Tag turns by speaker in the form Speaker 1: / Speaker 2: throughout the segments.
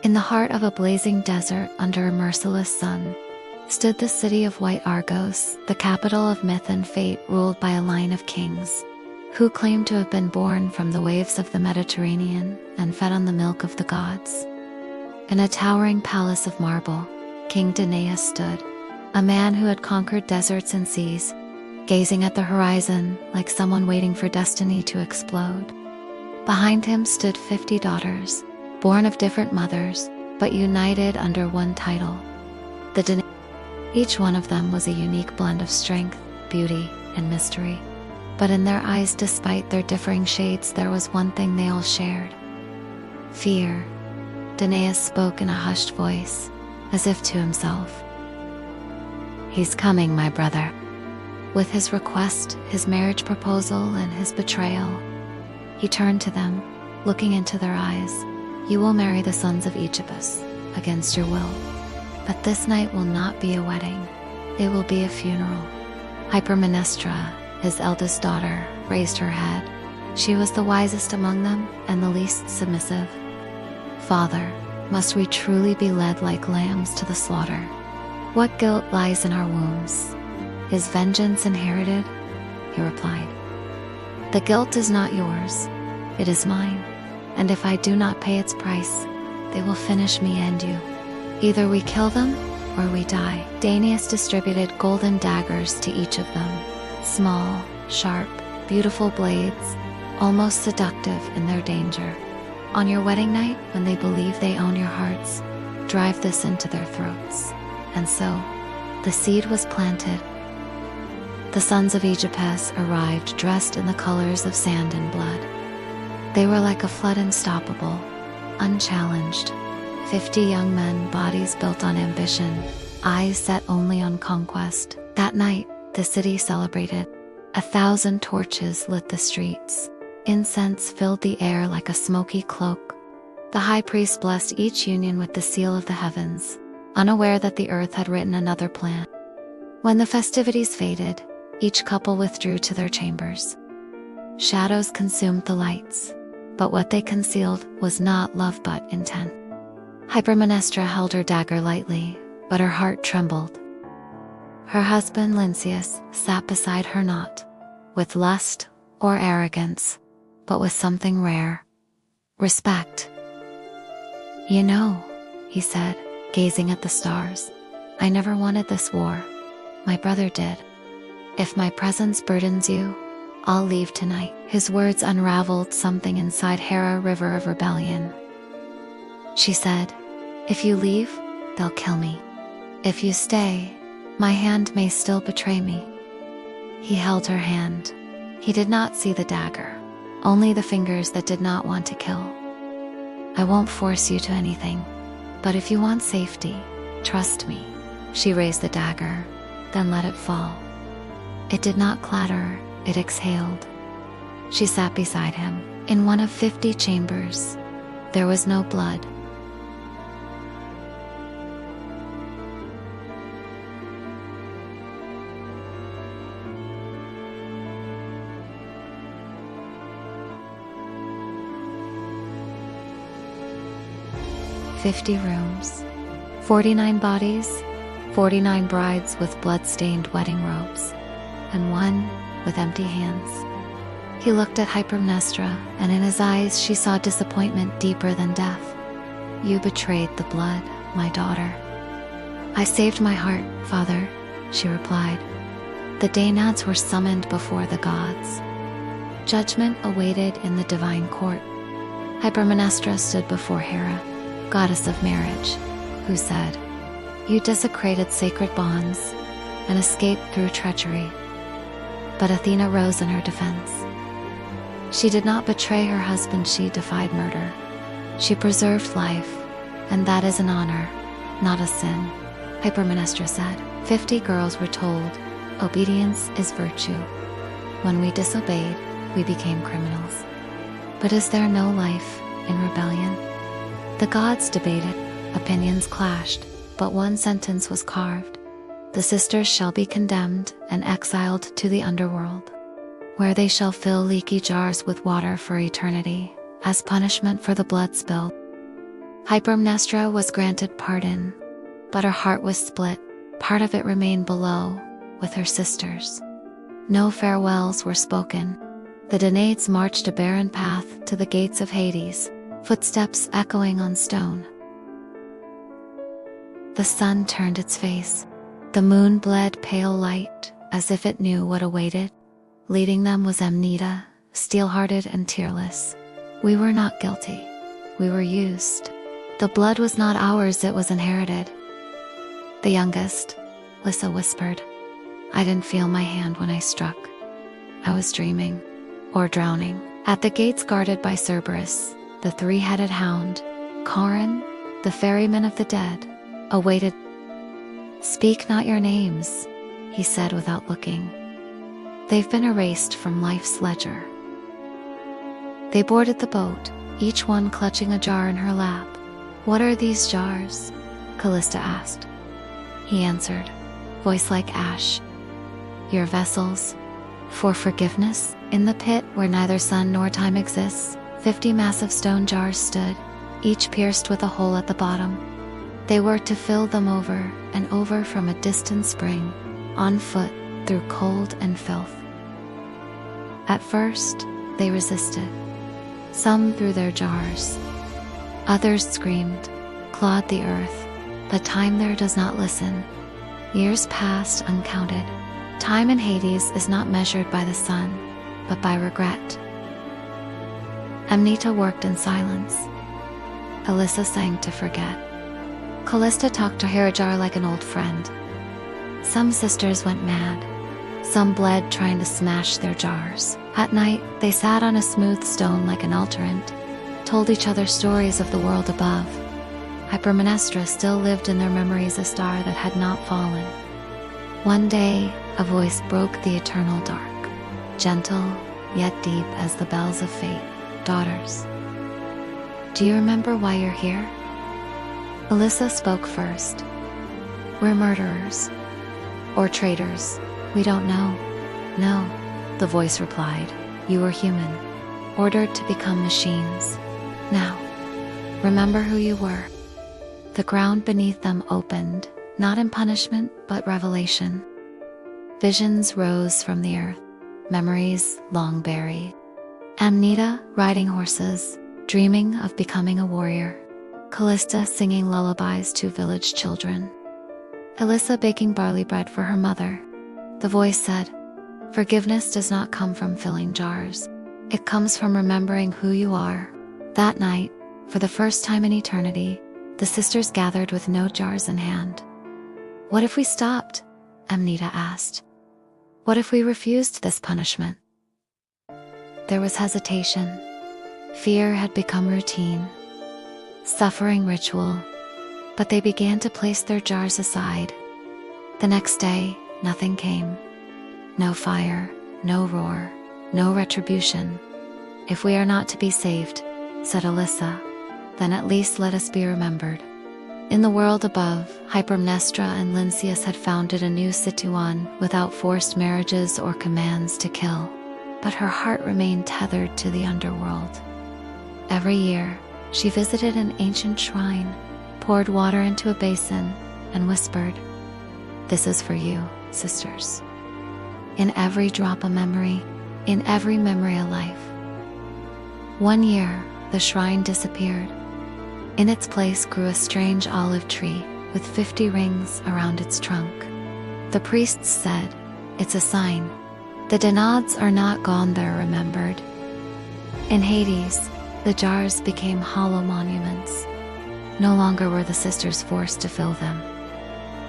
Speaker 1: In the heart of a blazing desert under a merciless sun, stood the city of White Argos, the capital of myth and fate, ruled by a line of kings, who claimed to have been born from the waves of the Mediterranean and fed on the milk of the gods. In a towering palace of marble, King Danaus stood, a man who had conquered deserts and seas, gazing at the horizon like someone waiting for destiny to explode. Behind him stood 50 daughters, born of different mothers, but united under one title, the Danaides. Each one of them was a unique blend of strength, beauty, and mystery. But in their eyes, despite their differing shades, there was one thing they all shared: fear. Danaus spoke in a hushed voice, as if to himself. "He's coming, my brother." With his request, his marriage proposal, and his betrayal, he turned to them, looking into their eyes. "You will marry the sons of Aeschylus, against your will. But this night will not be a wedding, it will be a funeral." Hypermnestra, his eldest daughter, raised her head. She was the wisest among them and the least submissive. "Father, must we truly be led like lambs to the slaughter? What guilt lies in our wombs? Is vengeance inherited?" He replied. "The guilt is not yours, it is mine, and if I do not pay its price, they will finish me and you. Either we kill them, or we die." Danaus distributed golden daggers to each of them, small, sharp, beautiful blades, almost seductive in their danger. "On your wedding night, when they believe they own your hearts, drive this into their throats." And so, the seed was planted. The sons of Aeschylus arrived dressed in the colors of sand and blood. They were like a flood, unstoppable, unchallenged. 50 young men, bodies built on ambition, eyes set only on conquest. That night, the city celebrated. 1,000 torches lit the streets. Incense filled the air like a smoky cloak. The high priest blessed each union with the seal of the heavens, unaware that the earth had written another plan. When the festivities faded, each couple withdrew to their chambers. Shadows consumed the lights, but what they concealed was not love but intent. Hypermnestra held her dagger lightly, but her heart trembled. Her husband Lynceus sat beside her, not with lust or arrogance, but with something rare: respect. "You know," he said, gazing at the stars, "I never wanted this war. My brother did. If my presence burdens you, I'll leave tonight." His words unraveled something inside Hera, river of rebellion. She said, "If you leave, they'll kill me. If you stay, my hand may still betray me." He held her hand. He did not see the dagger, only the fingers that did not want to kill. "I won't force you to anything, but if you want safety, trust me." She raised the dagger, then let it fall. It did not clatter, it exhaled. She sat beside him. In one of 50 chambers, there was no blood. "50 rooms, 49 bodies, 49 brides with blood-stained wedding robes, and one with empty hands." He looked at Hypermnestra, and in his eyes she saw disappointment deeper than death. "You betrayed the blood, my daughter." "I saved my heart, father," she replied. "The Danaides were summoned before the gods. Judgment awaited in the divine court." Hypermnestra stood before Hera, goddess of marriage, who said, "You desecrated sacred bonds and escaped through treachery." But Athena rose in her defense. She did not betray her husband, she defied murder. She preserved life, and that is an honor, not a sin. Hypermnestra said, 50 girls were told, obedience is virtue. When we disobeyed, we became criminals. But is there no life in rebellion? The gods debated, opinions clashed, but one sentence was carved. The sisters shall be condemned and exiled to the underworld, where they shall fill leaky jars with water for eternity, as punishment for the blood spilled. Hypermnestra was granted pardon, but her heart was split. Part of it remained below, with her sisters. No farewells were spoken. The Danaides marched a barren path to the gates of Hades, footsteps echoing on stone. The sun turned its face. The moon bled pale light, as if it knew what awaited. Leading them was Amnita, steel-hearted and tearless. We were not guilty. We were used. The blood was not ours, it was inherited. The youngest, Lyssa, whispered. I didn't feel my hand when I struck. I was dreaming, or drowning. At the gates guarded by Cerberus, the three-headed hound, Charon, the ferryman of the dead, awaited. Speak not your names, he said without looking. They've been erased from life's ledger. They boarded the boat, each one clutching a jar in her lap. What are these jars? Callista asked. He answered, voice like ash. Your vessels, for forgiveness. In the pit where neither sun nor time exists, 50 massive stone jars stood, each pierced with a hole at the bottom. They were to fill them over and over from a distant spring, on foot, through cold and filth. At first, they resisted. Some threw their jars. Others screamed, clawed the earth, but time there does not listen. Years passed uncounted. Time in Hades is not measured by the sun, but by regret. Amnita worked in silence. Alyssa sang to forget. Callista talked to her jar like an old friend. Some sisters went mad. Some bled trying to smash their jars. At night, they sat on a smooth stone like an alterant, told each other stories of the world above. Hypermnestra still lived in their memories, a star that had not fallen. One day, a voice broke the eternal dark, gentle yet deep as the bells of fate. Daughters, do you remember why you're here? Alyssa spoke first. We're murderers. Or traitors. We don't know. No, the voice replied. You were human, ordered to become machines. Now, remember who you were. The ground beneath them opened, not in punishment, but revelation. Visions rose from the earth, memories long buried. Amnita riding horses, dreaming of becoming a warrior. Callista singing lullabies to village children. Alyssa baking barley bread for her mother. The voice said, forgiveness does not come from filling jars. It comes from remembering who you are. That night, for the first time in eternity, the sisters gathered with no jars in hand. What if we stopped? Amnita asked. What if we refused this punishment? There was hesitation. Fear had become routine. Suffering ritual. But they began to place their jars aside. The next day, nothing came. No fire, no roar, no retribution. If we are not to be saved, said Alyssa, then at least let us be remembered. In the world above, Hypermnestra and Lynceus had founded a new Situan without forced marriages or commands to kill. But her heart remained tethered to the underworld. Every year, she visited an ancient shrine, poured water into a basin, and whispered, this is for you, sisters. In every drop a memory, in every memory a life. One year, the shrine disappeared. In its place grew a strange olive tree with 50 rings around its trunk. The priests said, it's a sign. The Danaides are not gone, they're remembered. In Hades, the jars became hollow monuments. No longer were the sisters forced to fill them.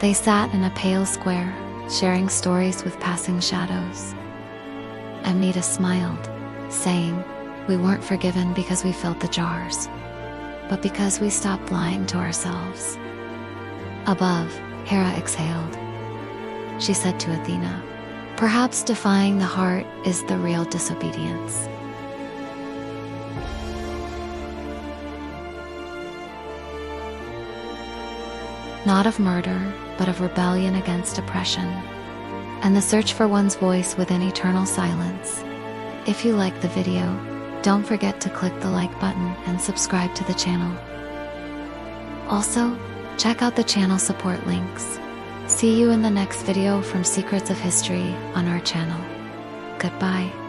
Speaker 1: They sat in a pale square, sharing stories with passing shadows. Amnita smiled, saying, we weren't forgiven because we filled the jars, but because we stopped lying to ourselves. Above, Hera exhaled. She said to Athena, perhaps defying the heart is the real disobedience. Not of murder, but of rebellion against oppression, and the search for one's voice within eternal silence. If you liked the video, don't forget to click the like button and subscribe to the channel. Also, check out the channel support links. See you in the next video from Secrets of History on our channel. Goodbye.